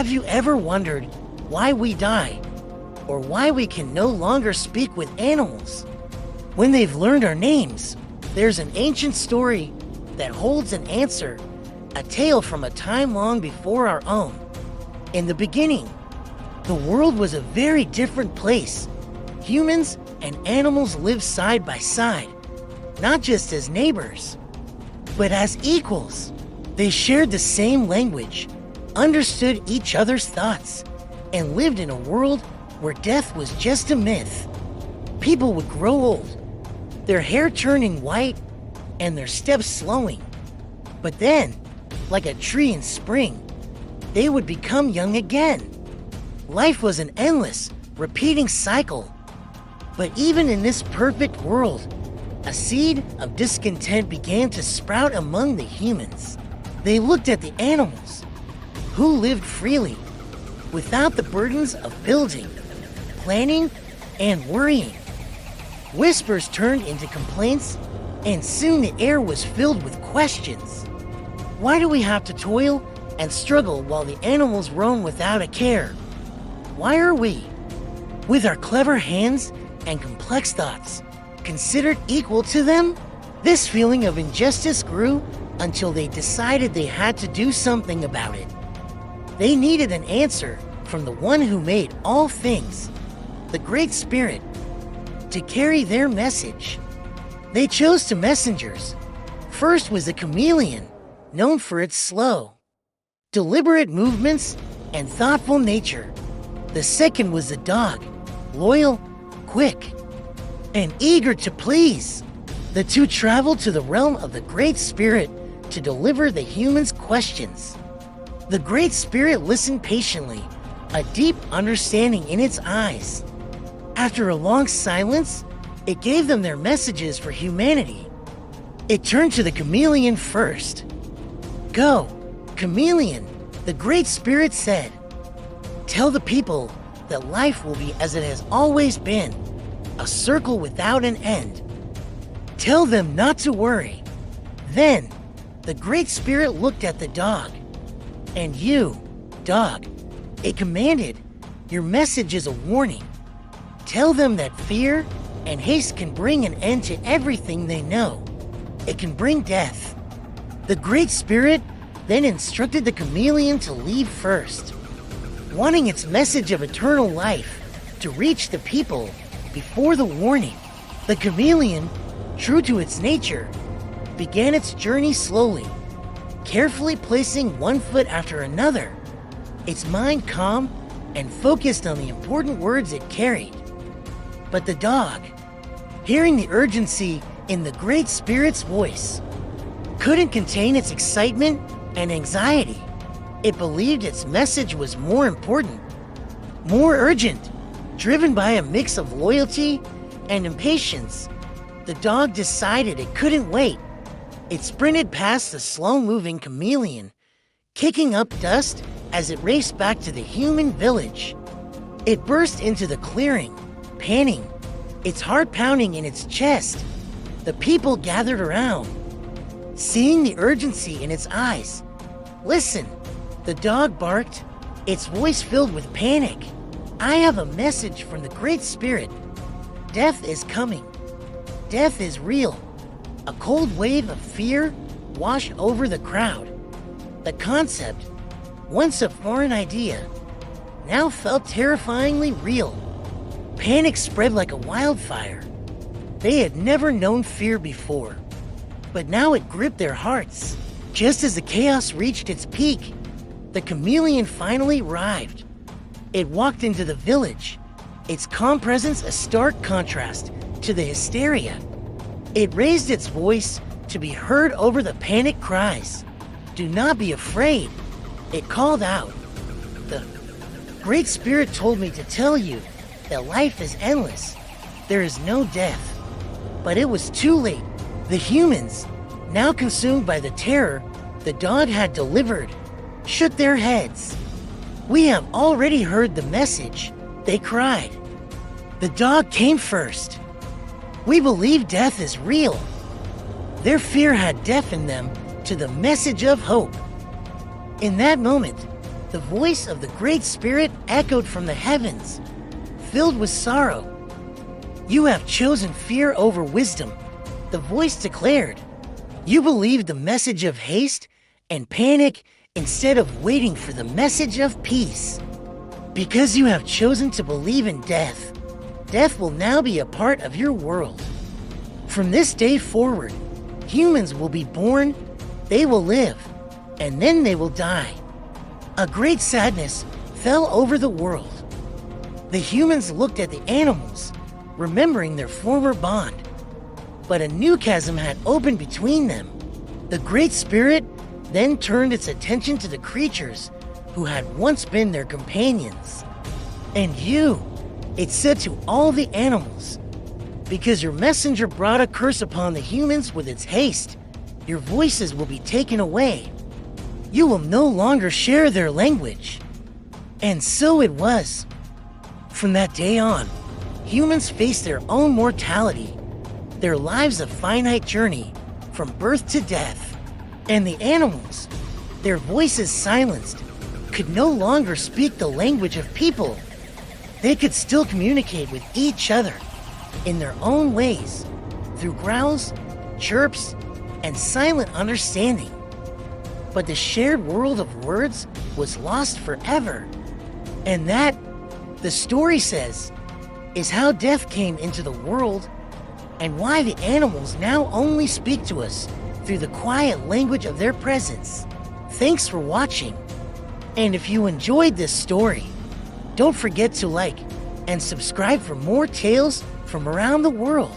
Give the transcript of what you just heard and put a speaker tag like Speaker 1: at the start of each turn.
Speaker 1: Have you ever wondered why we die, or why we can no longer speak with animals? When they've learned our names, there's an ancient story that holds an answer, a tale from a time long before our own. In the beginning, the world was a very different place. Humans and animals lived side by side, not just as neighbors, but as equals. They shared the same language, understood each other's thoughts, and lived in a world where death was just a myth. People would grow old, their hair turning white and their steps slowing. But then, like a tree in spring, they would become young again. Life was an endless, repeating cycle. But even in this perfect world, a seed of discontent began to sprout among the humans. They looked at the animals, who lived freely, without the burdens of building, planning, and worrying. Whispers turned into complaints, and soon the air was filled with questions. Why do we have to toil and struggle while the animals roam without a care? Why are we, with our clever hands and complex thoughts, considered equal to them? This feeling of injustice grew until they decided they had to do something about it. They needed an answer from the one who made all things, the Great Spirit, to carry their message. They chose two messengers. First was a chameleon, known for its slow, deliberate movements and thoughtful nature. The second was a dog, loyal, quick, and eager to please. The two traveled to the realm of the Great Spirit to deliver the humans' questions. The Great Spirit listened patiently, a deep understanding in its eyes. After a long silence, it gave them their messages for humanity. It turned to the chameleon first. "Go, chameleon," the Great Spirit said. "Tell the people that life will be as it has always been, a circle without an end. Tell them not to worry." Then, the Great Spirit looked at the dog. "And you, dog," it commanded, "your message is a warning. Tell them that fear and haste can bring an end to everything they know. It can bring death." The Great Spirit then instructed the chameleon to leave first, wanting its message of eternal life to reach the people before the warning. The chameleon, true to its nature, began its journey slowly, carefully placing one foot after another, its mind calm and focused on the important words it carried. But the dog, hearing the urgency in the Great Spirit's voice, couldn't contain its excitement and anxiety. It believed its message was more important, more urgent, driven by a mix of loyalty and impatience. The dog decided it couldn't wait. It sprinted past the slow-moving chameleon, kicking up dust as it raced back to the human village. It burst into the clearing, panting, its heart pounding in its chest. The people gathered around, seeing the urgency in its eyes. "Listen," the dog barked, its voice filled with panic. "I have a message from the Great Spirit. Death is coming. Death is real." A cold wave of fear washed over the crowd. The concept, once a foreign idea, now felt terrifyingly real. Panic spread like a wildfire. They had never known fear before, but now it gripped their hearts. Just as the chaos reached its peak, the chameleon finally arrived. It walked into the village, its calm presence a stark contrast to the hysteria. It raised its voice to be heard over the panic cries. "Do not be afraid," it called out. "The Great Spirit told me to tell you that life is endless. There is no death." But it was too late. The humans, now consumed by the terror the dog had delivered, shook their heads. "We have already heard the message," they cried. The dog came first. "We believe death is real." Their fear had deafened them to the message of hope. In that moment, The voice of the Great Spirit echoed from the heavens, filled with sorrow. "You have chosen fear over wisdom," the voice declared. "You believed the message of haste and panic instead of waiting for the message of peace. Because you have chosen to believe in death, death will now be a part of your world. From this day forward, humans will be born, they will live, and then they will die." A great sadness fell over the world. The humans looked at the animals, remembering their former bond. But a new chasm had opened between them. The Great Spirit then turned its attention to the creatures who had once been their companions. "And you," it said to all the animals, "because your messenger brought a curse upon the humans with its haste, your voices will be taken away. You will no longer share their language." And so it was. From that day on, humans faced their own mortality, their lives a finite journey from birth to death. And the animals, their voices silenced, could no longer speak the language of people. They could still communicate with each other in their own ways, through growls, chirps, and silent understanding. But the shared world of words was lost forever. And that, the story says, is how death came into the world and why the animals now only speak to us through the quiet language of their presence. Thanks for watching. And if you enjoyed this story, don't forget to like and subscribe for more tales from around the world.